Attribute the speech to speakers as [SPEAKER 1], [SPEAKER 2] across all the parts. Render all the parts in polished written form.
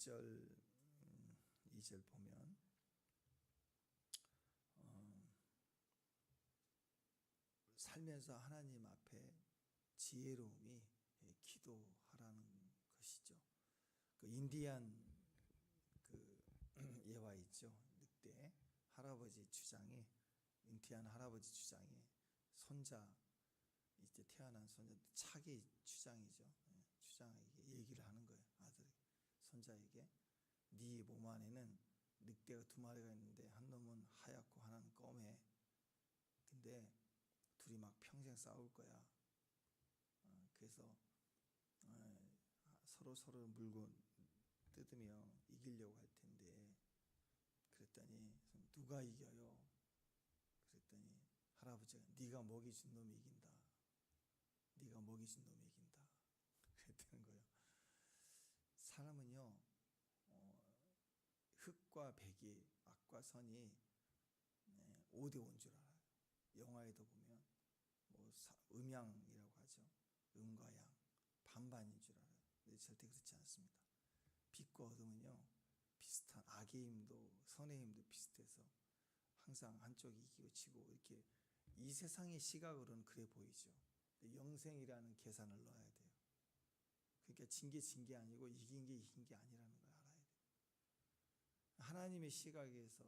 [SPEAKER 1] 2절 보면 살면서 하나님 앞에 지혜로움이 기도하라는 것이죠. 그 인디안 그 예화 있죠. 늑대 할아버지 주장에 인디안 할아버지 주장에 손자 이제 태어난 손자 차기 주장이죠. 주장에게 얘기를 하는 거예요. 아들 손자에게 네 몸 안에는 늑대가 2마리가 있는데 한 놈은 하얗고 하나는 검해. 근데 둘이 막 평생 싸울 거야. 그래서 서로 물고 뜯으며 이기려고 할 텐데, 그랬더니 누가 이겨요? 그랬더니 할아버지가 네가 먹이 준 놈이 이긴다. 네가 먹이 준 놈이 이긴다. 그랬다는 거예요. 사람은요, 흑과 백이, 악과 선이 5대5인 줄 알아요. 영화에도 보면 뭐 음양이라고 하죠. 음과 양 반반인 줄 알아요. 근데 절대 그렇지 않습니다. 빛과 어둠은요 비슷한, 악의 힘도 선의 힘도 비슷해서 항상 한쪽이 이기고 지고, 이렇게 이 세상의 시각으로는 그래 보이죠. 영생이라는 계산을 넣어야 돼요. 그러니까 진 게 아니고 이긴 게 아니라는 걸 알아야 돼요. 하나님의 시각에서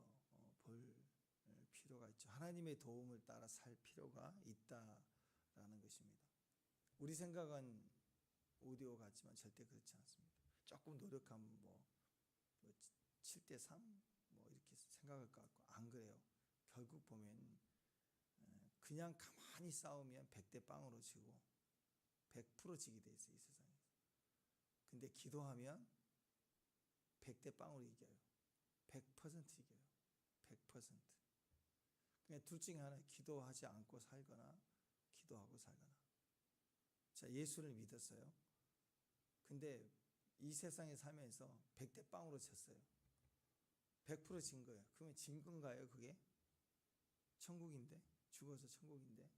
[SPEAKER 1] 볼 필요가 있죠. 하나님의 도움을 따라 살 필요가 있다라는 것입니다. 우리 생각은 5대5 같지만 절대 그렇지 않습니다. 조금 노력하면 뭐 7대3 뭐 이렇게 생각할 것 같고, 안 그래요. 결국 보면 그냥 가만히 싸우면 100대 0으로 지고 100% 지게 돼 있어요, 이 세상에서. 근데 기도하면 100대 0으로 이겨요. 100% 이겨요. 100%. 그냥 둘 중에 하나, 기도하지 않고 살거나 기도하고 살거나. 자, 예수를 믿었어요. 근데 이 세상에 살면서 100대 0으로 졌어요. 100% 진 거예요. 그러면 진 건가요, 그게? 천국인데, 죽어서 천국인데.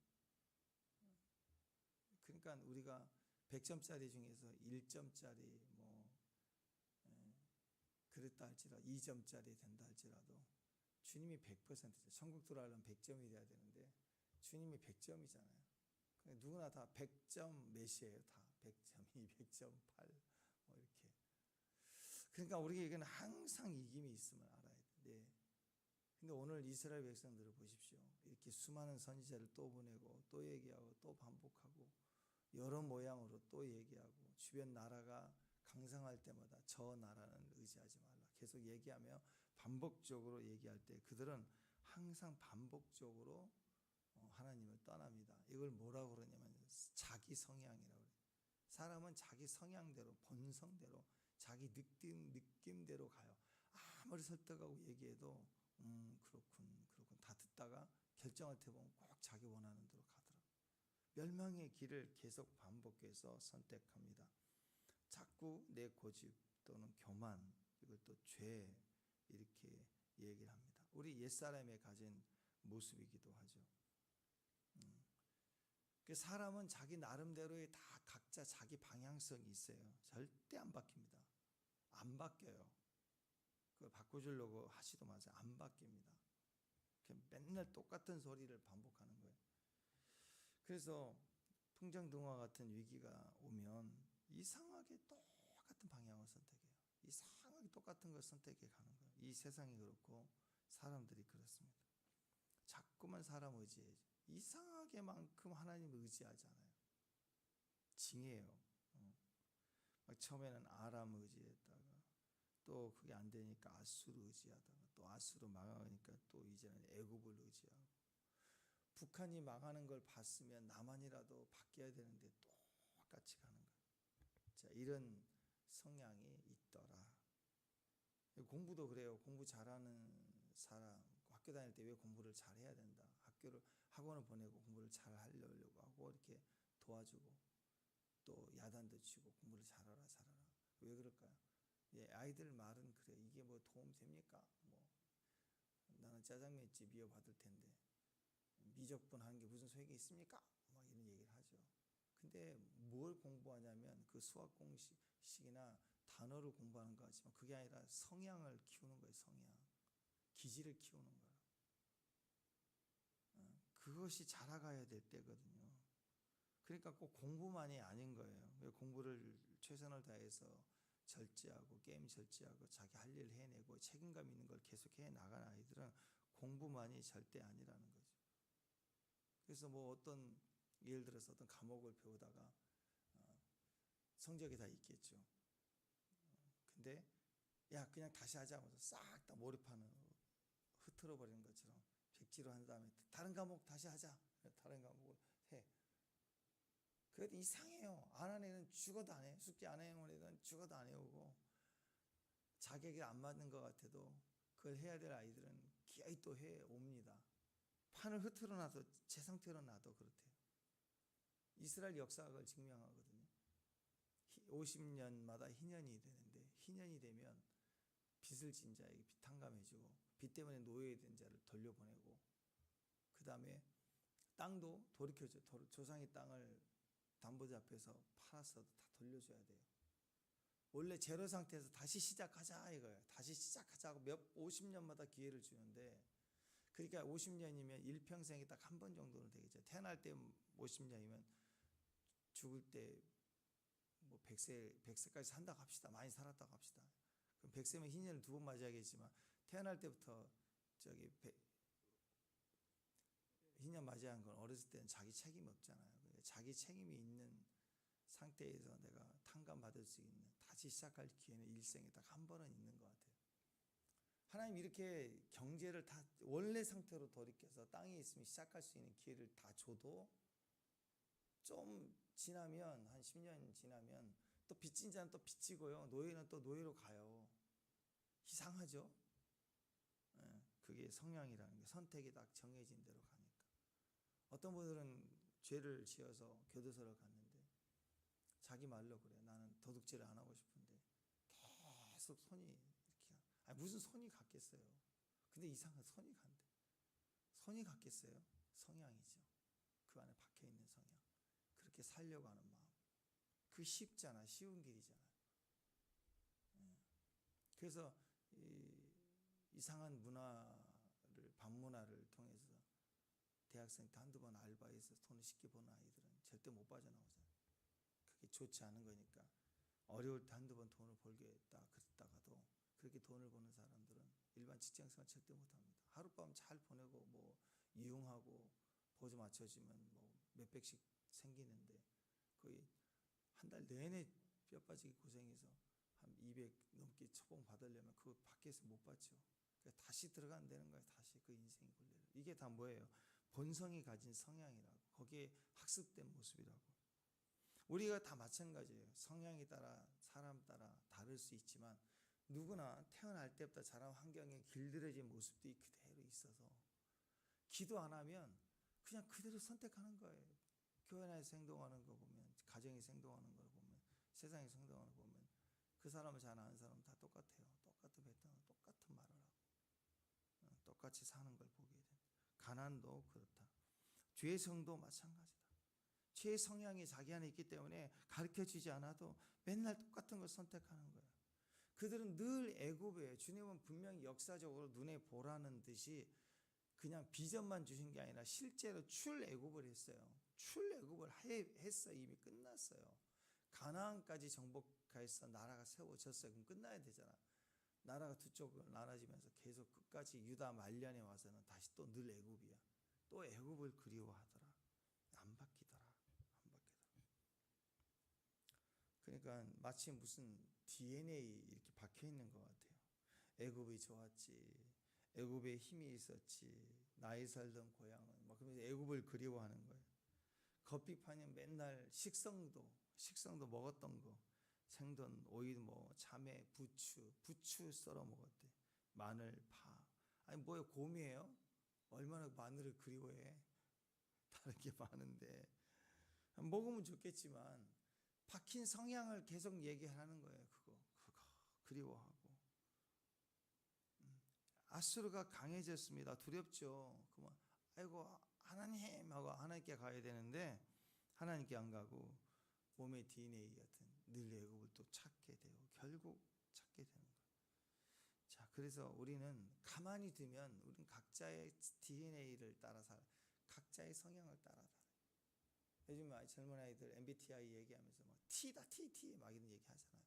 [SPEAKER 1] 그러니까 우리가 100점짜리 중에서 1점짜리 뭐 그랬다 할지라도 2점짜리 된다 할지라도 주님이 100%죠. 천국 들어가려면 100점이 돼야 되는데 주님이 100점이잖아요. 누구나 다 100점 몇이에요. 다 100점, 200점, 8 뭐 이렇게. 그러니까 우리에게는 항상 이김이 있음을 알아야 돼. 네. 근데 오늘 이스라엘 백성들을 보십시오. 이렇게 수많은 선지자를 또 보내고 또 얘기하고 또 반복하고 여러 모양으로 또 얘기하고, 주변 나라가 강성할 때마다 저 나라는 의지하지 말라 계속 얘기하며 반복적으로 얘기할 때 그들은 항상 반복적으로 하나님을 떠납니다. 이걸 뭐라고 그러냐면 자기 성향이라고 그래요. 사람은 자기 성향대로, 본성대로, 자기 느낌대로 가요. 아무리 설득하고 얘기해도 그렇군 다 듣다가 결정할 때 보면 꼭 자기 원하는 대로 가더라고요. 멸망의 길을 계속 반복해서 선택합니다. 자꾸 내 고집 또는 교만, 이것도 죄, 이렇게 얘기를 합니다. 우리 옛사람에 가진 모습이기도 하죠. 사람은 자기 나름대로의 다 각자 자기 방향성이 있어요. 절대 안 바뀝니다. 안 바뀌어요. 그걸 바꿔주려고 하시도 마세요. 안 바뀝니다. 맨날 똑같은 소리를 반복하는 거예요. 그래서 풍정등화 같은 위기가 오면 이상하게 똑같은 방향을 선택해요. 이상하게 똑같은 걸 선택해 가는 거예요. 이 세상이 그렇고 사람들이 그렇습니다. 자꾸만 사람 의지해. 이상하게만큼 하나님을 의지하지 않아요. 징해요. 막 처음에는 아람 의지했다가 또 그게 안 되니까 아수르 의지하다가 또 아수르 망하니까 또 이제는 애굽을 의지하고, 북한이 망하는 걸 봤으면 남한이라도 바뀌어야 되는데 똑같이 가는 거예요. 자, 이런 성향이 있더라. 공부도 그래요. 공부 잘하는 사람 학교 다닐 때 왜 공부를 잘해야 된다. 학원을 보내고 공부를 잘 하려고 하고 이렇게 도와주고, 또 야단도 치고 공부를 잘하라. 왜 그럴까요? 아이들 말은 그래. 이게 뭐 도움 됩니까? 뭐 나는 짜장면집 이어받을 텐데 미적분 하는 게 무슨 소용이 있습니까? 막 이런 얘기를 하죠. 근데 뭘 공부하냐면 그 수학 공식이나 단어를 공부하는 거 같지만 그게 아니라 성향을 키우는 거예요. 성향. 기질을 키우는 거예요. 그것이 자라가야 될 때거든요. 그러니까 꼭 공부만이 아닌 거예요. 왜 공부를 최선을 다해서 절제하고 게임 절제하고 자기 할 일을 해내고 책임감 있는 걸 계속 해 나간 아이들은 공부만이 절대 아니라는 거죠. 그래서 뭐 어떤 예를 들어서 어떤 과목을 배우다가 성적이 다 있겠죠. 근데 야 그냥 다시 하자 하면서 싹 다 몰입하는 흐트러 버리는 것처럼 백지로 한 다음에 다른 과목 다시 하자. 다른 과목을 해. 그래도 이상해요. 안 하는 애는 죽어도 안 해. 숙제 안 해온 애는 죽어도 안 해오고 자격이 안 맞는 것 같아도 그걸 해야 될 아이들은 기어이 또 해옵니다. 판을 흐트러 놔서 제 상태로 놔도 그렇대요. 이스라엘 역사가 그걸 증명하거든요. 50년마다 희년이 되는데 희년이 되면 빚을 진 자에게 빚 탕감해주고 빚 때문에 노예된 자를 돌려보내고 그 다음에 땅도 돌이켜줘. 조상의 땅을 담보자 앞에서 팔았어도 다 돌려줘야 돼요. 원래 제로 상태에서 다시 시작하자 이거예요. 다시 시작하자고 50년마다 기회를 주는데 그러니까 50년이면 일평생에 딱 한 번 정도는 되겠죠. 태어날 때 50년이면 죽을 때 뭐 100세까지 산다고 합시다. 많이 살았다고 합시다. 그럼 100세면 희년을 2번 맞이하겠지만 태어날 때부터 희년 맞이한 건 어렸을 때는 자기 책임이 없잖아요. 그러니까 자기 책임이 있는 상태에서 내가 탕감받을 수 있는 다시 시작할 기회는 일생에 딱 한 번은 있는 것 같아요. 하나님 이렇게 경제를 다 원래 상태로 돌이켜서 땅에 있으면 시작할 수 있는 기회를 다 줘도 좀 지나면 한 10년 지나면 또 빚진 자는 또 빚지고요. 노예는 또 노예로 가요. 이상하죠? 예, 그게 성향이라는 게 선택이 딱 정해진 대로 가니까. 어떤 분들은 죄를 지어서 교도소를 갔는데 자기 말로 그래. 나는 도둑질을 안 하고 싶은데 계속 손이 이렇게 무슨 손이 갔겠어요. 근데 이상한 손이 간대. 손이 갔겠어요. 성향이죠. 그 안에 박혀있는 성향. 그렇게 살려고 하는 마음. 그 쉽잖아. 쉬운 길이잖아요. 그래서 이상한 문화를 반문화를 통해서 대학생 때 한두 번 알바해서 돈을 쉽게 버는 아이들은 절대 못 빠져나오잖아요. 그게 좋지 않은 거니까 어려울 때 한두 번 돈을 벌겠다 그랬다가도 그렇게 돈을 버는 사람들은 일반 직장생활 절대 못합니다. 하룻밤 잘 보내고 뭐 이용하고 보조 맞춰주면 뭐 몇백씩 생기는데 거의 한 달 내내 뼈 빠지게 고생해서 한 200 넘게 처봉 받으려면 그거 밖에서 못 받죠. 그러니까 다시 들어가면 되는 거예요. 다시 그 인생의 굴레를. 이게 다 뭐예요? 본성이 가진 성향이라고. 거기에 학습된 모습이라고. 우리가 다 마찬가지예요. 성향에 따라 사람 따라 다를 수 있지만 누구나 태어날 때부터 자란 환경에 길들여진 모습들이 그대로 있어서 기도 안 하면 그냥 그대로 선택하는 거예요. 교회 안에서 행동하는 거 보면 가정에서 행동하는 걸 보면 세상에서 행동하는 거 보면 그 사람을 잘 아는 사람은 다 똑같아요. 똑같은 패턴, 똑같은 말을 하고 똑같이 사는 걸 보게 된. 가난도 그렇다. 죄성도 마찬가지다. 죄의 성향이 자기 안에 있기 때문에 가르쳐주지 않아도 맨날 똑같은 걸 선택하는 거예요. 그들은 늘 애굽이에요. 주님은 분명히 역사적으로 눈에 보라는 듯이 그냥 비전만 주신 게 아니라 실제로 출애굽을 했어요. 출애굽을 했어요. 이미 끝났어요. 가나안까지 정복해서 나라가 세워졌어요. 그럼 끝나야 되잖아. 나라가 두 쪽으로 나눠지면서 계속 끝까지 유다 말년에 와서는 다시 또 늘 애굽이야. 또 애굽을 그리워하더라. 안 바뀌더라. 안 바뀌더라. 그러니까 마치 무슨 DNA 이렇게 박혀 있는 것 같아요. 애굽이 좋았지. 애굽에 힘이 있었지. 나이 살던 고향은 막 그러면서 애굽을 그리워하는 거예요. 겉비판이 맨날 식성도 먹었던 거. 생선, 오이, 뭐 참외, 부추 썰어 먹었대. 마늘, 파. 아니 뭐예요? 곰이에요? 얼마나 마늘을 그리워해? 다른 게 많은데 먹으면 좋겠지만 박힌 성향을 계속 얘기하는 거예요. 그거 그리워하고. 아수르가 강해졌습니다. 두렵죠. 그만 아이고 하나님 하고 하나님께 가야 되는데 하나님께 안 가고 몸의 DNA 같은 늘 애굽을 또 찾게 되고 결국 찾게 되는 거예요. 자, 그래서 우리는 가만히 두면 우리는 각자의 DNA를 따라 살아, 각자의 성향을 따라 살아요. 요즘 젊은 아이들 MBTI 얘기하면서 막 T다 T 막 이런 얘기 하잖아요.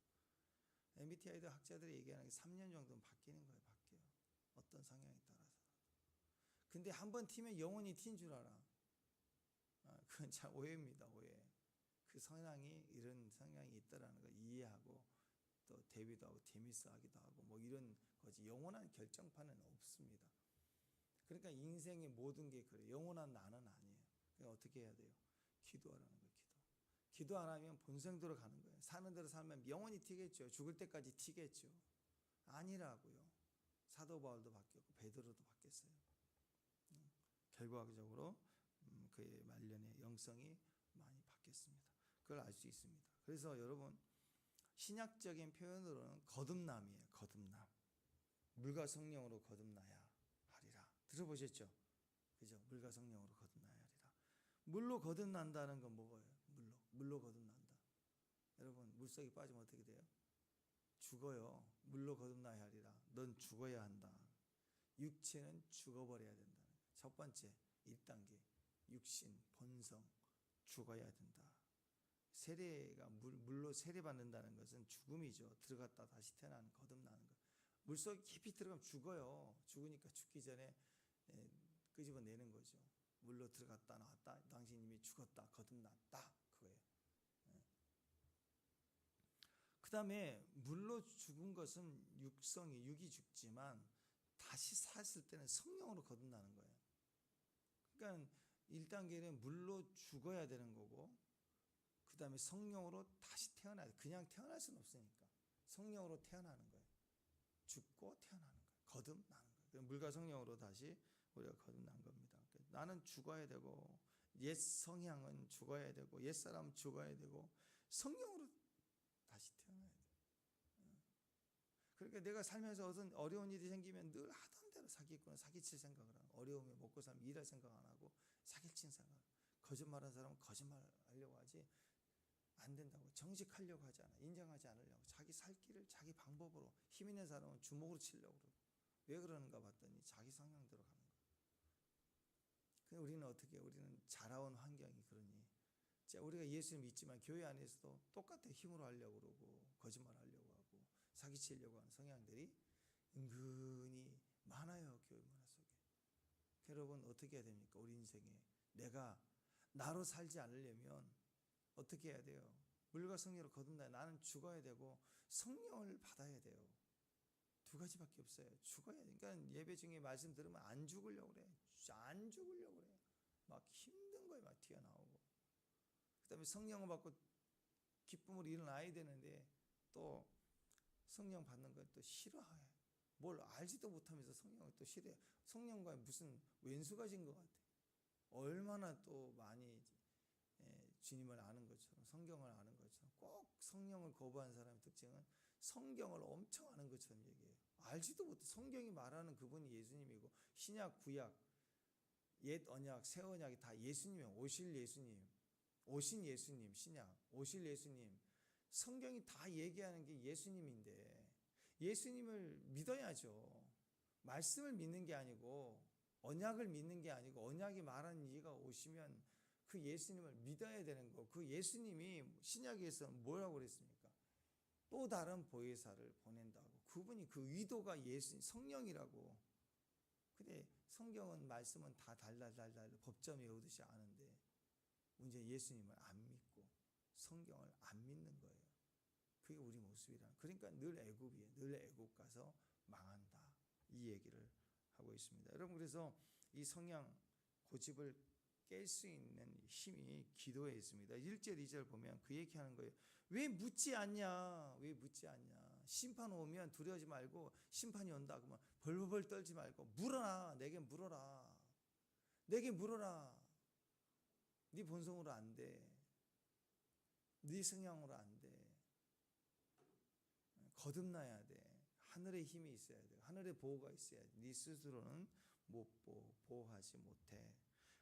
[SPEAKER 1] MBTI도 학자들이 얘기하는 게 3년 정도는 바뀌는 거예요. 바뀌어요. 어떤 성향에 따라서. 근데 한 번 T면 영원히 T인 줄 알아. 그건 참 오해입니다. 오해. 그 성향이 이런 성향이 있다라는 걸 이해하고 또 대비도 하고 재밌어하기도 하고 뭐 이런 거지. 영원한 결정판은 없습니다. 그러니까 인생의 모든 게 그래. 영원한 나는 아니에요. 그러니까 어떻게 해야 돼요? 기도하라는 거예요. 기도 안 하면 본성대로 가는 거예요. 사는 대로 살면 영원히 튀겠죠. 죽을 때까지 튀겠죠. 아니라고요. 사도 바울도 바뀌었고 베드로도 바뀌었어요. 결과적으로 그의 말년의 영성이 많이 바뀌었습니다. 그걸 알 수 있습니다. 그래서 여러분 신약적인 표현으로는 거듭남이에요. 거듭남. 물과 성령으로 거듭나야 하리라. 들어보셨죠? 그죠? 물과 성령으로 거듭나야 하리라. 물로 거듭난다는 건 뭐예요? 물로 거듭난다. 여러분 물속에 빠지면 어떻게 돼요? 죽어요. 물로 거듭나야 하리라. 넌 죽어야 한다. 육체는 죽어버려야 된다. 첫 번째 1단계 육신 본성 죽어야 된다. 세례가 물로 세례받는다는 것은 죽음이죠. 들어갔다 다시 태어나는 거듭나는 것. 물속에 깊이 들어가면 죽어요. 죽으니까 죽기 전에 끄집어내는 거죠. 물로 들어갔다 나왔다. 당신 이미 죽었다 거듭났다 그거예요. 그 다음에 물로 죽은 것은 육이 죽지만 다시 샀을 때는 성령으로 거듭나는 거예요. 그러니까 1단계는 물로 죽어야 되는 거고 그 다음에 성령으로 다시 태어나야 돼. 그냥 태어날 수는 없으니까 성령으로 태어나는 거예요. 죽고 태어나는 거예요. 거듭나는 거예요. 물과 성령으로 다시 우리가 거듭난 겁니다. 나는 죽어야 되고 옛 성향은 죽어야 되고 옛 사람은 죽어야 되고 성령으로 다시 태어나야 돼요. 그러니까 내가 살면서 어떤 어려운 일이 생기면 늘 하던 대로 사기꾼은 사기칠 생각을 하고 어려우면 먹고 살면 일할 생각 안 하고 사기친 생각 거짓말하는 사람은 거짓말 하려고 하지 안 된다고 정직하려고 하지 않아. 인정하지 않으려고 자기 살 길을 자기 방법으로 힘 있는 사람은 주먹으로 치려고 그러고 왜 그러는가 봤더니 자기 성향대로 가는 거예요. 근데 우리는 어떻게 해요? 우리는 자라온 환경이 그러니 우리가 예수를 믿지만 교회 안에서도 똑같아. 힘으로 하려고 그러고 거짓말 하려고 하고 사기치려고 하는 성향들이 은근히 많아요. 교회 문화 속에. 여러분 어떻게 해야 됩니까? 우리 인생에 내가 나로 살지 않으려면 어떻게 해야 돼요? 물과 성령으로 거듭나야 나는 죽어야 되고 성령을 받아야 돼요. 두 가지밖에 없어요. 죽어야 돼. 그러니까 예배 중에 말씀 들으면 안 죽으려고 그래. 안 죽으려고 그래. 막 힘든 거에 막 튀어나오고. 그 다음에 성령을 받고 기쁨으로 일어나야 되는데 또 성령 받는 걸 또 싫어해. 뭘 알지도 못하면서 성령을 또 싫어해. 성령과 무슨 왼수가 진 것 같아. 얼마나 또 많이 주님을 아는 것처럼 성경을 아는 것처럼 꼭 성령을 거부한 사람의 특징은 성경을 엄청 아는 것처럼 얘기해요. 알지도 못해. 성경이 말하는 그분이 예수님이고 신약 구약 옛 언약 새 언약이 다 예수님이에요. 오실 예수님 오신 예수님 신약 오실 예수님 성경이 다 얘기하는 게 예수님인데 예수님을 믿어야죠. 말씀을 믿는 게 아니고 언약을 믿는 게 아니고 언약이 말하는 이가 오시면 그 예수님을 믿어야 되는 거. 그 예수님이 신약에서 뭐라고 그랬습니까? 또 다른 보혜사를 보낸다고. 그분이 그 의도가 예수 성령이라고. 근데 성경은 말씀은 다 달달달달 법점 외우듯이 아는데 문제 예수님을 안 믿고 성경을 안 믿는 거예요. 그게 우리 모습이라. 그러니까 늘 애굽이에요. 늘 애굽 가서 망한다. 이 얘기를 하고 있습니다. 여러분 그래서 이 성향 고집을 깰 수 있는 힘이 기도에 있습니다. 1절 2절 보면 그 얘기하는 거예요. 왜 묻지 않냐? 왜 묻지 않냐? 심판 오면 두려워하지 말고 심판이 온다 그러면 벌벌 떨지 말고 물어라. 내게 물어라. 내게 물어라. 네 본성으로 안 돼. 네 성향으로 안 돼. 거듭나야 돼. 하늘의 힘이 있어야 돼. 하늘의 보호가 있어야 돼. 네 스스로는 못 보호하지 못해.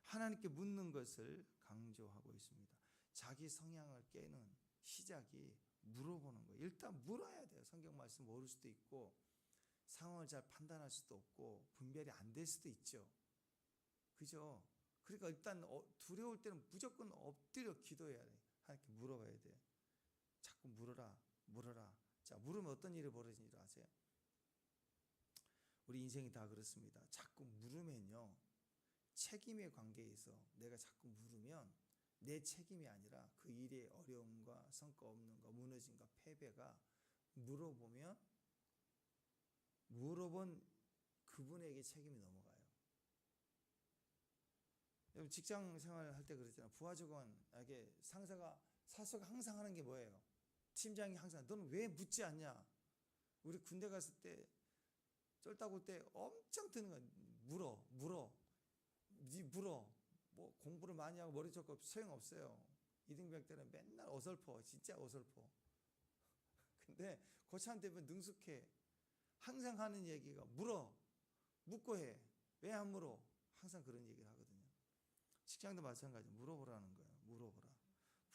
[SPEAKER 1] 하나님께 묻는 것을 강조하고 있습니다. 자기 성향을 깨는 시작이 물어보는 거예요. 일단 물어야 돼요. 성경 말씀 모를 수도 있고 상황을 잘 판단할 수도 없고 분별이 안 될 수도 있죠. 그죠? 그러니까 일단 두려울 때는 무조건 엎드려 기도해야 돼. 하나님께 물어봐야 돼. 자꾸 물어라, 물어라. 자, 물으면 어떤 일이 벌어지는 줄 아세요? 우리 인생이 다 그렇습니다. 자꾸 물으면요, 책임의 관계에서 내가 자꾸 물으면 내 책임이 아니라 그 일의 어려움과 성과 없는 거, 무너짐과 패배가 물어본 그분에게 책임이 넘어가요. 여러분 직장 생활 할 때 그러잖아요. 부하 직원에게 사수가 항상 하는 게 뭐예요? 팀장이 항상 너는 왜 묻지 않냐? 우리 군대 갔을 때 쫄딱 올 때 엄청 드는 거야. 물어. 뭐 공부를 많이 하고 머리 좋고 소용없어요. 이등병 때는 맨날 어설퍼. 진짜 어설퍼. 근데 고참 되면 능숙해. 항상 하는 얘기가 묻고 해. 왜 안 물어? 항상 그런 얘기를 하거든요. 직장도 마찬가지. 물어보라는 거예요. 물어보라.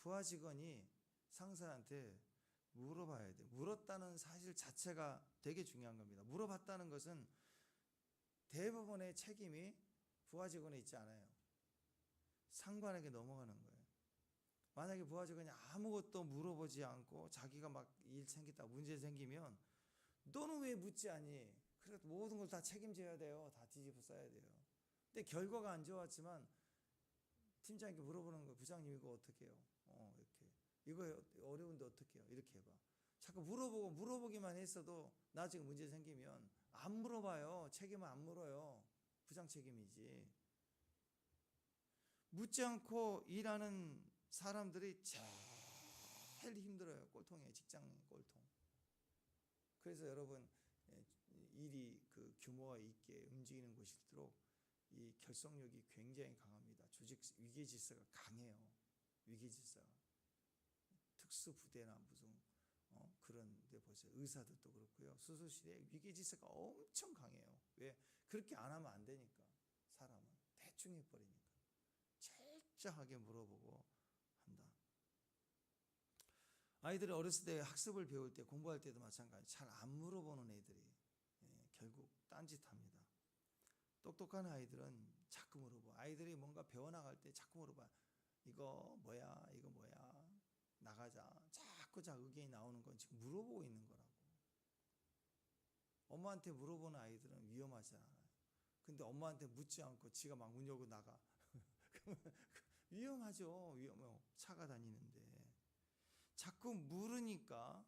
[SPEAKER 1] 부하 직원이 상사한테 물어봐야 돼. 물었다는 사실 자체가 되게 중요한 겁니다. 물어봤다는 것은 대부분의 책임이 부하 직원에 있지 않아요. 상관에게 넘어가는 거예요. 만약에 부하 직원이 아무것도 물어보지 않고 자기가 막 일 생겼다 문제 생기면 너는 왜 묻지 않니? 그래 모든 걸 다 책임져야 돼요. 다 뒤집어 써야 돼요. 근데 결과가 안 좋았지만 팀장에게 물어보는 거예요. 부장님 이거 어떻게 해요? 이렇게. 이거 어려운데 어떻게 해요? 이렇게 해봐. 자꾸 물어보기만 했어도 나중에 문제 생기면 안 물어봐요. 책임은 안 물어요. 부장 책임이지. 묻지 않고 일하는 사람들이 제일 힘들어요. 꼴통이에요. 직장 꼴통. 그래서 여러분 일이 그 규모가 있게 움직이는 곳일수록 이 결속력이 굉장히 강합니다. 조직 위계 질서가 강해요. 위계 질서가. 특수부대나 무슨 그런 데 보세요. 의사들도 그렇고요. 수술실에 위계 질서가 엄청 강해요. 왜? 그렇게 안 하면 안 되니까. 사람은 대충 해버리니까. 철저하게 물어보고 한다. 아이들이 어렸을 때 학습을 배울 때 공부할 때도 마찬가지. 잘 안 물어보는 애들이 결국 딴짓합니다. 똑똑한 아이들은 자꾸 물어봐. 아이들이 뭔가 배워나갈 때 자꾸 물어봐. 이거 뭐야? 이거 뭐야? 나가자. 자꾸 의견이 나오는 건 지금 물어보고 있는 거라고. 엄마한테 물어보는 아이들은 위험하지 않아요. 근데 엄마한테 묻지 않고 지가 막 문 열고 나가. 위험하죠. 위험해요. 차가 다니는데. 자꾸 물으니까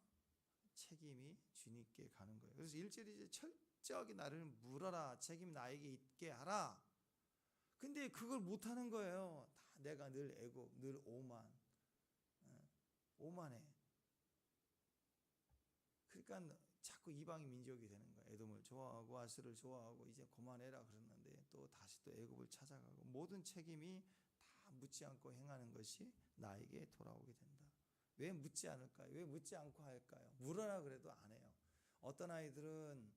[SPEAKER 1] 책임이 주님께 가는 거예요. 그래서 1절이 이제 철저하게 나를 물어라. 책임 나에게 있게 하라. 근데 그걸 못하는 거예요. 다 내가 늘 애고 늘 오만해. 그러니까 자꾸 이방인 민족이 되는 거예요. 에돔을 좋아하고 아스를 좋아하고 이제 그만해라 그러는데 또 다시 또 애굽을 찾아가고 모든 책임이 다 묻지 않고 행하는 것이 나에게 돌아오게 된다. 왜 묻지 않을까요? 왜 묻지 않고 할까요? 물어라 그래도 안 해요. 어떤 아이들은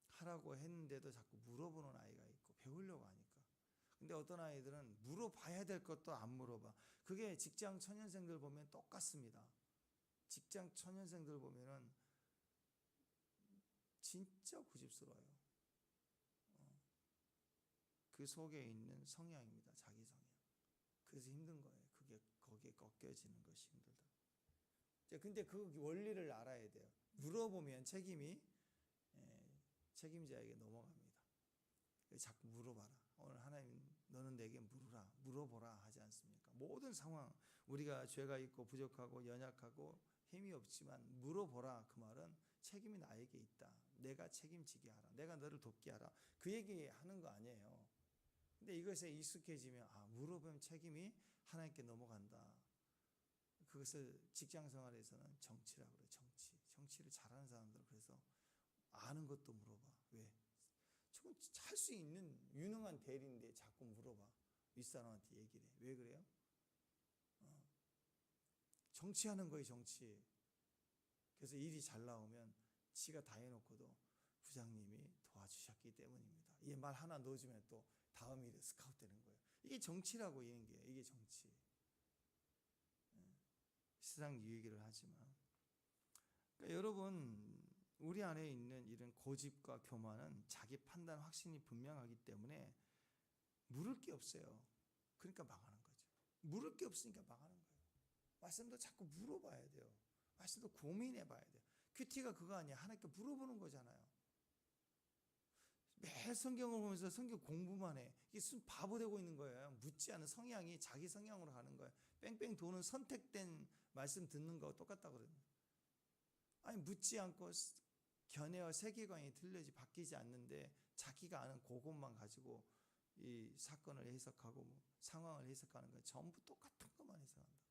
[SPEAKER 1] 하라고 했는데도 자꾸 물어보는 아이가 있고 배우려고 하니까. 근데 어떤 아이들은 물어봐야 될 것도 안 물어봐. 그게 직장 초년생들 보면 똑같습니다. 직장 초년생들 보면은 진짜 고집스러워요. 그 속에 있는 성향입니다. 자기 성향. 그래서 힘든 거예요. 그게 거기에 꺾여지는 것이 힘들다. 근데 그 원리를 알아야 돼요. 물어보면 책임자에게 넘어갑니다. 자꾸 물어봐라. 오늘 하나님 너는 내게 물어보라 하지 않습니까? 모든 상황 우리가 죄가 있고 부족하고 연약하고 힘이 없지만 물어보라. 그 말은 책임이 나에게 있다. 내가 책임지게 하라. 내가 너를 돕게 하라. 그 얘기 하는 거 아니에요. 근데 이것에 익숙해지면 물어보면 책임이 하나님께 넘어간다. 그것을 직장 생활에서는 정치라고 그래요. 정치를 잘하는 사람들은 그래서 아는 것도 물어봐. 왜? 저건 할 수 있는 유능한 대리인데 자꾸 물어봐. 윗사람한테 얘기를 해. 왜 그래요? 정치하는 거예요. 정치. 그래서 일이 잘 나오면 지가 다 해놓고도 부장님이 도와주셨기 때문입니다. 이 말 하나 넣어주면 또 다음 일에 스카웃 되는 거예요. 이게 정치라고 이런 게 이게 정치. 세상 얘기를 하지만, 그러니까 여러분, 우리 안에 있는 이런 고집과 교만은 자기 판단 확신이 분명하기 때문에 물을 게 없어요. 그러니까 망하는 거죠. 물을 게 없으니까 망하는 거예요. 말씀도 자꾸 물어봐야 돼요. 말씀도 고민해 봐야 돼요. 큐티가 그거 아니야. 하나님께 물어보는 거잖아요. 매일 성경을 보면서 성경 공부만 해. 이게 순 바보 되고 있는 거예요. 묻지 않은 성향이 자기 성향으로 가는 거예요. 뺑뺑 도는 선택된 말씀 듣는 거 똑같다고 그러는. 아니 묻지 않고 견해와 세계관이 틀려지 바뀌지 않는데 자기가 아는 그것만 가지고 이 사건을 해석하고 뭐 상황을 해석하는 거예요. 전부 똑같은 것만 해석한다.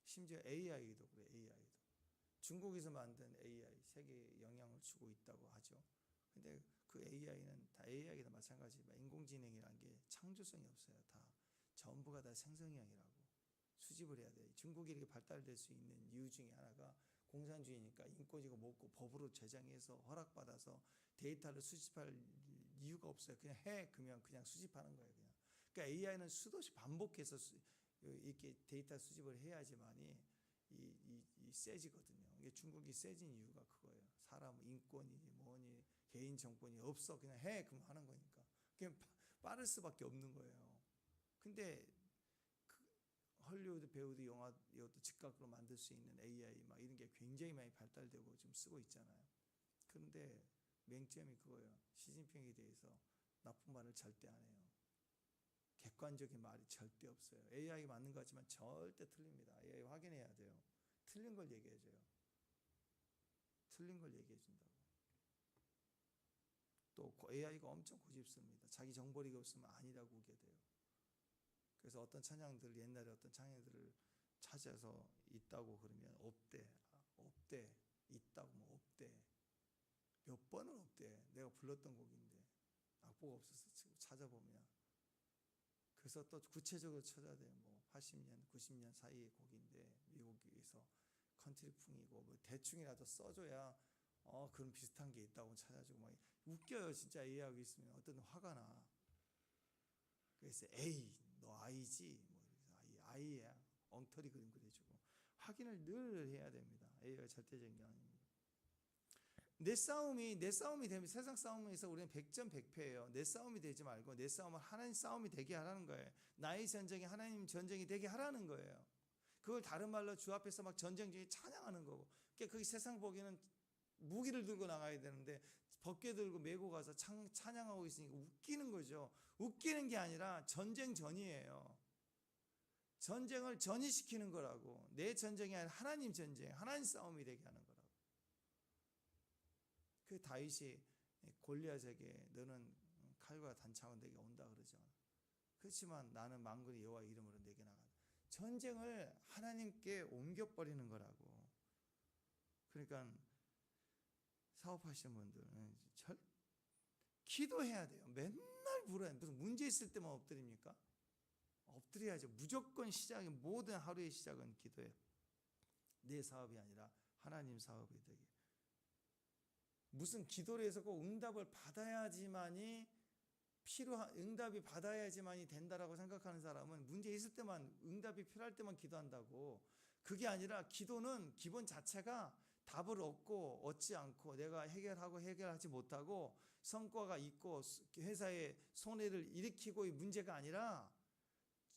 [SPEAKER 1] 심지어 AI도 그래. AI도 중국에서 만든 AI 세계에 영향을 주고 있다고 하죠. 근데 그 AI는 다 AI가 마찬가지지만 인공지능이라는 게 창조성이 없어요. 다 전부가 다 생성형이라고 수집을 해야 돼요. 중국이 이렇게 발달될 수 있는 이유 중에 하나가 공산주의니까 인권이고 뭐고 법으로 제정해서 허락받아서 데이터를 수집할 이유가 없어요. 그냥 해 그러면 그냥 수집하는 거예요. 그냥. 그러니까 AI는 수도시 반복해서 이렇게 데이터 수집을 해야지만이 이 세지거든요. 이게 중국이 세진 이유가 그거예요. 사람 인권이니 뭐니 개인 정권이 없어 그냥 해 그럼 하는 거니까 그냥 빠를 수밖에 없는 거예요. 근데 헐리우드 배우도 영화 이것도 즉각으로 만들 수 있는 AI 막 이런 게 굉장히 많이 발달되고 좀 쓰고 있잖아요. 그런데 맹점이 그거예요. 시진핑에 대해서 나쁜 말을 절대 안 해요. 객관적인 말이 절대 없어요. AI가 맞는 것 같지만 절대 틀립니다. AI 확인해야 돼요. 틀린 걸 얘기해줘요. 틀린 걸 얘기해준다고. 또 AI가 엄청 고집습니다. 자기 정보리가 없으면 아니라고 우게 돼요. 그래서 어떤 찬양들 옛날에 어떤 찬양들을 찾아서 있다고 그러면 없대. 없대. 있다고 뭐 없대. 몇 번은 없대. 내가 불렀던 곡인데 악보가 없어서 찾아보면. 그래서 또 구체적으로 찾아야 돼요. 뭐 80년, 90년 사이의 곡인데 미국에서 컨트리풍이고 뭐 대충이라도 써줘야 그런 비슷한 게 있다고 찾아주고 막 웃겨요. 진짜 AI하고 있으면 어떤 화가 나. 그래서 에이 너 아이지 뭐 아이야 엉터리 그림 그려주고 확인을 늘 해야 됩니다. AI가 절대적인 게 아닙니다. 내 싸움이 되면 세상 싸움에서 우리는 100점 100패예요. 내 싸움이 되지 말고 내 싸움을 하나님 싸움이 되게 하라는 거예요. 나의 전쟁이 하나님 전쟁이 되게 하라는 거예요. 그걸 다른 말로 주 앞에서 막 전쟁 중에 찬양하는 거고. 그러니까 그 세상 보기에는 무기를 들고 나가야 되는데 법궤 들고 메고 가서 찬양하고 있으니까 웃기는 거죠. 웃기는 게 아니라 전쟁 전이에요. 전쟁을 전이시키는 거라고. 내 전쟁이 아니라 하나님 전쟁, 하나님 싸움이 되게 하는 거라고. 그 다윗이 골리앗에게 너는 칼과 단창은 내게 온다 그러죠. 그렇지만 나는 만군의 여호와 이름으로 내게 나간다. 전쟁을 하나님께 옮겨버리는 거라고. 그러니까 사업하시는 분들은 기도해야 돼요. 맨날 물어요. 무슨 문제 있을 때만 엎드립니까? 엎드려야죠. 무조건 시작이 모든 하루의 시작은 기도예요. 내 사업이 아니라 하나님 사업이 되게. 무슨 기도를 해서 꼭 응답을 받아야지만이 응답이 받아야지만이 된다라고 생각하는 사람은 문제 있을 때만 응답이 필요할 때만 기도한다고. 그게 아니라 기도는 기본 자체가 답을 얻지 않고 내가 해결하지 못하고 성과가 있고 회사에 손해를 일으키고의 문제가 아니라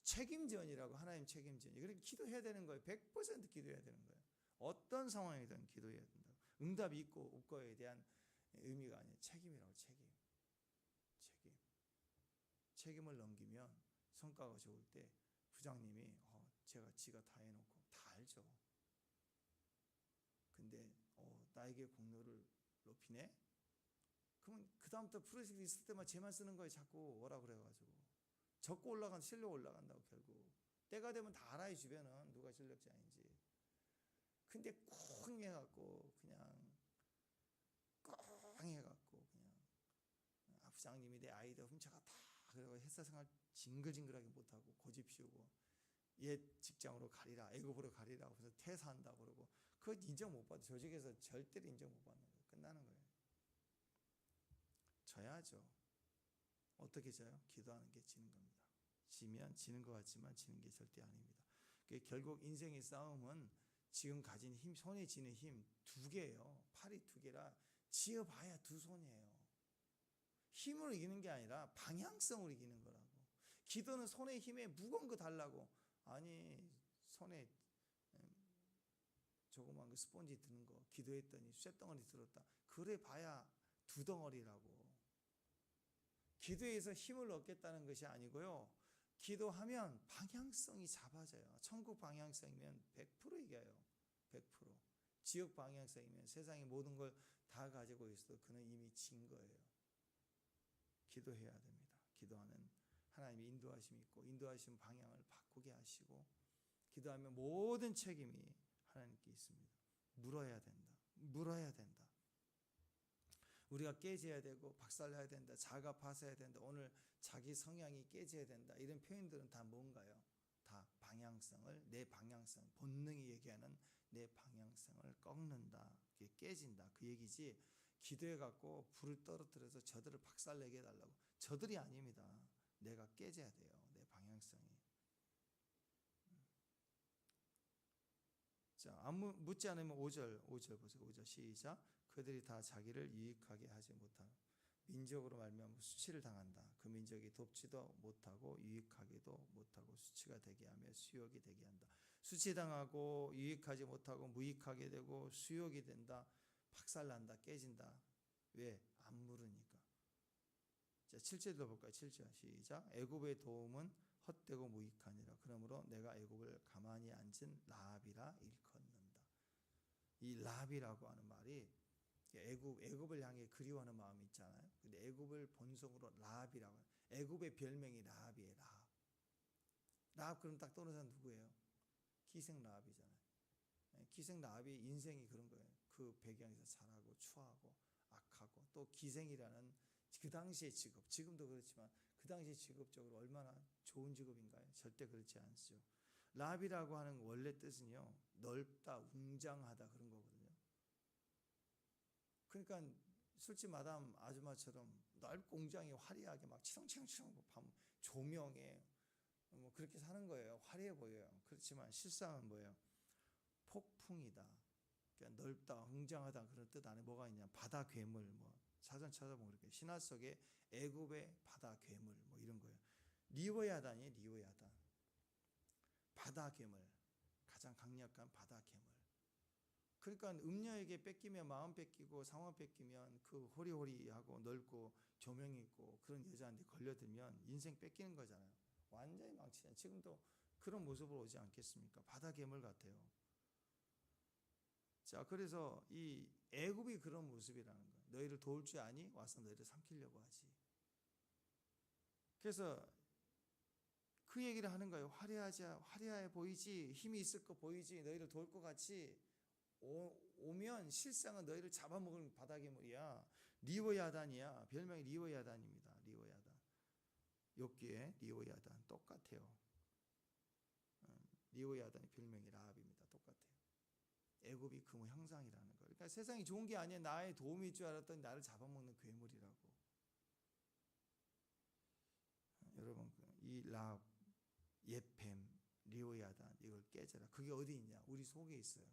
[SPEAKER 1] 책임전이라고. 하나님 책임전. 그러니까 기도해야 되는 거예요. 100% 기도해야 되는 거예요. 어떤 상황이든 기도해야 된다고. 응답이 있고 없고에 대한 의미가 아니에요. 책임이라고. 책임을 넘기면 성과가 좋을 때 부장님이 지가 다 해놓고 다 알죠. 근데 나에게 공로를 높이네? 그러면 그 다음부터 프로젝트 있을 때만 쟤만 쓰는 거에 자꾸 오라 그래가지고 적고 실력 올라간다고. 결국 때가 되면 다 알아요. 주변은 누가 실력자인지. 근데 꽁 해갖고 그냥 부장님이 내 아이디어 훔쳐갔다 그리고 회사 생활 징글징글하게 못하고 고집 피우고 옛 직장으로 가리라, 애굽으로 가리라 그래서 퇴사한다 그러고 그거 인정 못 받아. 조직에서 절대로 인정 못 받는 거예요. 끝나는 거예요. 져야죠. 어떻게 져요? 기도하는 게 지는 겁니다. 지면 지는 것 같지만 지는 게 절대 아닙니다. 결국 인생의 싸움은 지금 가진 힘, 손에 쥐는 힘 2개예요. 팔이 2개라 쥐어봐야 2손이에요. 힘으로 이기는 게 아니라 방향성으로 이기는 거라고. 기도는 손에 힘에 무거운 거 달라고. 아니 손에 조그만 거 스펀지 드는 거 기도했더니 쇳덩어리 들었다. 그래 봐야 2덩어리라고. 기도에서 힘을 얻겠다는 것이 아니고요. 기도하면 방향성이 잡아져요. 천국 방향성이면 100% 이겨요. 100%. 지역 방향성이면 세상의 모든 걸 다 가지고 있어도 그는 이미 진 거예요. 기도해야 됩니다. 기도하는 하나님의 인도하심이 있고 인도하신 방향을 바꾸게 하시고 기도하면 모든 책임이 하나님께 있습니다. 물어야 된다. 물어야 된다. 우리가 깨져야 되고 박살나야 된다. 자가 파서야 된다. 오늘 자기 성향이 깨져야 된다. 이런 표현들은 다 뭔가요? 다 방향성을, 내 방향성, 본능이 얘기하는 내 방향성을 꺾는다. 그게 깨진다. 그 얘기지. 기도해갖고 불을 떨어뜨려서 저들을 박살내게 해달라고. 저들이 아닙니다. 내가 깨져야 돼요. 내 방향성이. 자, 아무 묻지 않으면 5절 보세요. 5절 시작. 그들이 다 자기를 유익하게 하지 못하는 민족으로 말미암아 수치를 당한다. 그 민족이 돕지도 못하고 유익하게도 못하고 수치가 되게 하며 수욕이 되게 한다. 수치당하고 유익하지 못하고 무익하게 되고 수욕이 된다. 박살난다. 깨진다. 왜? 안 물으니까. 자, 7절도 볼까요? 7절 시작. 애굽의 도움은 헛되고 무익하니라. 그러므로 내가 애굽을 가만히 앉은 라합이라 일컫는다. 이 라합이라고 하는 말이 애굽을 향해 그리워하는 마음이 있잖아요. 근데 애굽을 본성으로 라합이라고 해요. 애굽의 별명이 라합이에요. 라합. 라합 그럼 딱 떠오르는 사람 누구예요? 기생 라합이잖아요. 기생 라합이 인생이 그런 거예요. 그 배경에서 자라고 추하고 악하고 또 기생이라는 그 당시의 직업, 지금도 그렇지만 그 당시 직업적으로 얼마나 좋은 직업인가요? 절대 그렇지 않죠. 라합이라고 하는 원래 뜻은요, 넓다, 웅장하다 그런 거거든요. 그러니까 술집 마담 아줌마처럼 넓고 웅장히 화려하게 막 치렁치렁치렁 조명에 뭐 그렇게 사는 거예요. 화려해 보여요. 그렇지만 실상은 뭐예요? 폭풍이다. 그러니까 넓다, 웅장하다 그런 뜻 안에 뭐가 있냐? 바다 괴물 뭐 사전 찾아보면 이렇게 신화 속에 애굽의 바다 괴물 뭐 이런 거예요. 리워야단이에요. 리워야단. 바다 괴물. 가장 강력한 바다 괴물. 그러니까 음녀에게 뺏기면 마음 뺏기고 상황 뺏기면 그 호리호리하고 넓고 조명 있고 그런 여자한테 걸려들면 인생 뺏기는 거잖아요. 완전히 망치잖아요. 지금도 그런 모습으로 오지 않겠습니까? 바다 괴물 같아요. 자, 그래서 이 애굽이 그런 모습이라는 거예요. 너희를 도울 줄 아니? 와서 너희를 삼키려고 하지. 그래서 그 얘기를 하는 거예요. 화려해 보이지? 힘이 있을 거 보이지? 너희를 도울 것 같이? 오면 실상은 너희를 잡아먹을 바다괴물이야. 리워야단이야. 별명이 리워야단입니다. 리워야단. 욥기에 리워야단 똑같아요. 리워야단의 별명이 라합입니다. 똑같아요. 애굽이 그 형상이라는 거예요. 그러니까 세상이 좋은 게 아니야. 나의 도움일 줄 알았더니 나를 잡아먹는 괴물이라고. 여러분 이 라합, 예팸, 리워야단 이걸 깨져라. 그게 어디 있냐? 우리 속에 있어요.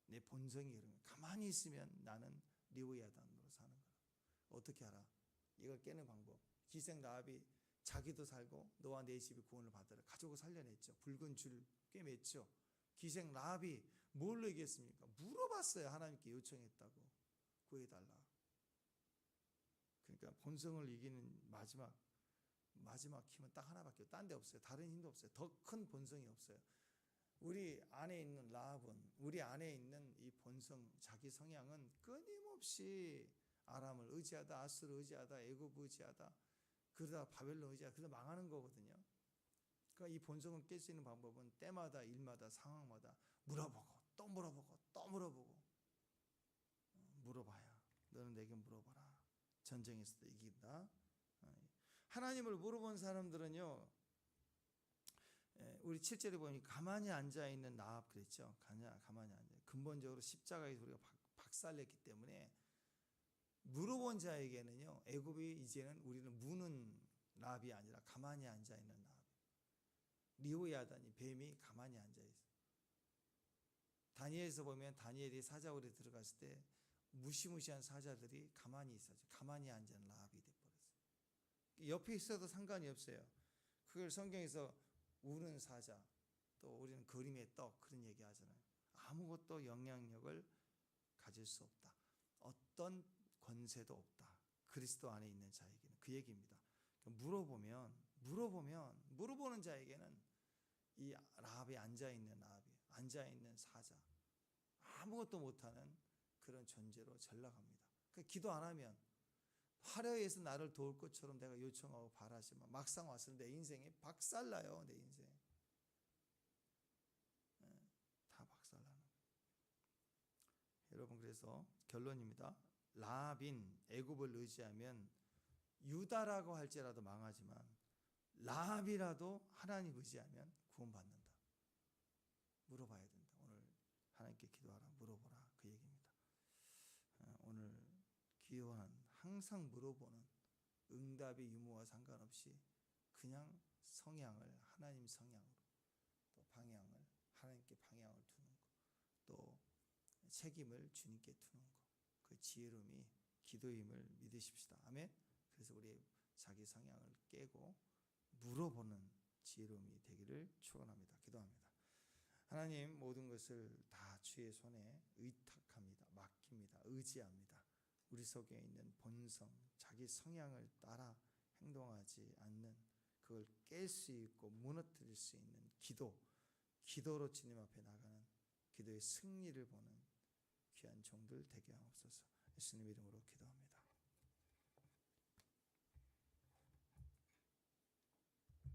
[SPEAKER 1] 내 본성이 이런 거예요. 가만히 있으면 나는 리워야단으로 사는 거야. 어떻게 알아? 이걸 깨는 방법. 기생 라합이 자기도 살고 너와 내 집이 구원을 받으라. 가족을 살려냈죠. 붉은 줄 꿰맸죠. 기생 라합이 뭘로 얘기했습니까? 물어봤어요. 하나님께 요청했다고. 구해달라. 그러니까 본성을 이기는 마지막 힘은 딱 하나밖에 없어요. 딴 데 없어요. 다른 힘도 없어요. 더 큰 본성이 없어요. 우리 안에 있는 라합은, 우리 안에 있는 이 본성, 자기 성향은 끊임없이 아람을 의지하다, 아수를 의지하다, 애굽 의지하다, 그러다 바벨론 의지하다, 그러다 망하는 거거든요. 그러니까 이 본성을 깰 수 있는 방법은 때마다, 일마다, 상황마다 물어보고 또 물어보고 또 물어보고 물어봐야. 너는 내게 물어봐라. 전쟁에서도 이긴다. 하나님을 물어본 사람들은요, 우리 7절에 보니 가만히 앉아있는 라합 그랬죠. 가만히 앉아. 근본적으로 십자가에서 우리가 박살냈기 때문에 물어본 자에게는요, 애굽이 이제는 우리를 무는 라합이 아니라 가만히 앉아있는 라합. 리오야다니 뱀이 가만히 앉아 있어. 다니엘에서 보면 다니엘이 사자굴에 들어갔을 때 무시무시한 사자들이 가만히 있어요. 가만히 앉은 라합이 돼버렸어요. 옆에 있어도 상관이 없어요. 그걸 성경에서 우는 사자, 또 우리는 그림의 떡 그런 얘기 하잖아요. 아무것도 영향력을 가질 수 없다. 어떤 권세도 없다. 그리스도 안에 있는 자에게는 그 얘기입니다. 물어보는 자에게는 이 라합이 앉아있는 사자, 아무것도 못하는 그런 존재로 전락합니다. 기도 안 하면 화려해서 나를 도울 것처럼 내가 요청하고 바라지만 막상 와서 내 인생이 박살나요. 내 인생 다 박살나는 거예요. 여러분, 그래서 결론입니다. 라합인 애굽을 의지하면 유다라고 할지라도 망하지만 라합이라도 하나님 의지하면 구원받는다. 물어봐야 된다. 오늘 하나님께 기도하라, 물어보라, 그 얘기입니다. 오늘 기도한 항상 물어보는, 응답의 유무와 상관없이 그냥 성향을 하나님 성향으로, 또 방향을 하나님께 방향을 두는 것, 또 책임을 주님께 두는 것, 그 지혜로움이 기도임을 믿으십시다. 아멘. 그래서 우리 자기 성향을 깨고 물어보는 지혜로움이 되기를 축원합니다. 기도합니다. 하나님, 모든 것을 다 주의 손에 의탁합니다. 맡깁니다. 의지합니다. 우리 속에 있는 본성, 자기 성향을 따라 행동하지 않는, 그걸 깰 수 있고 무너뜨릴 수 있는 기도로 주님 앞에 나가는, 기도의 승리를 보는 귀한 종들 되게 하옵소서. 예수님 이름으로 기도합니다.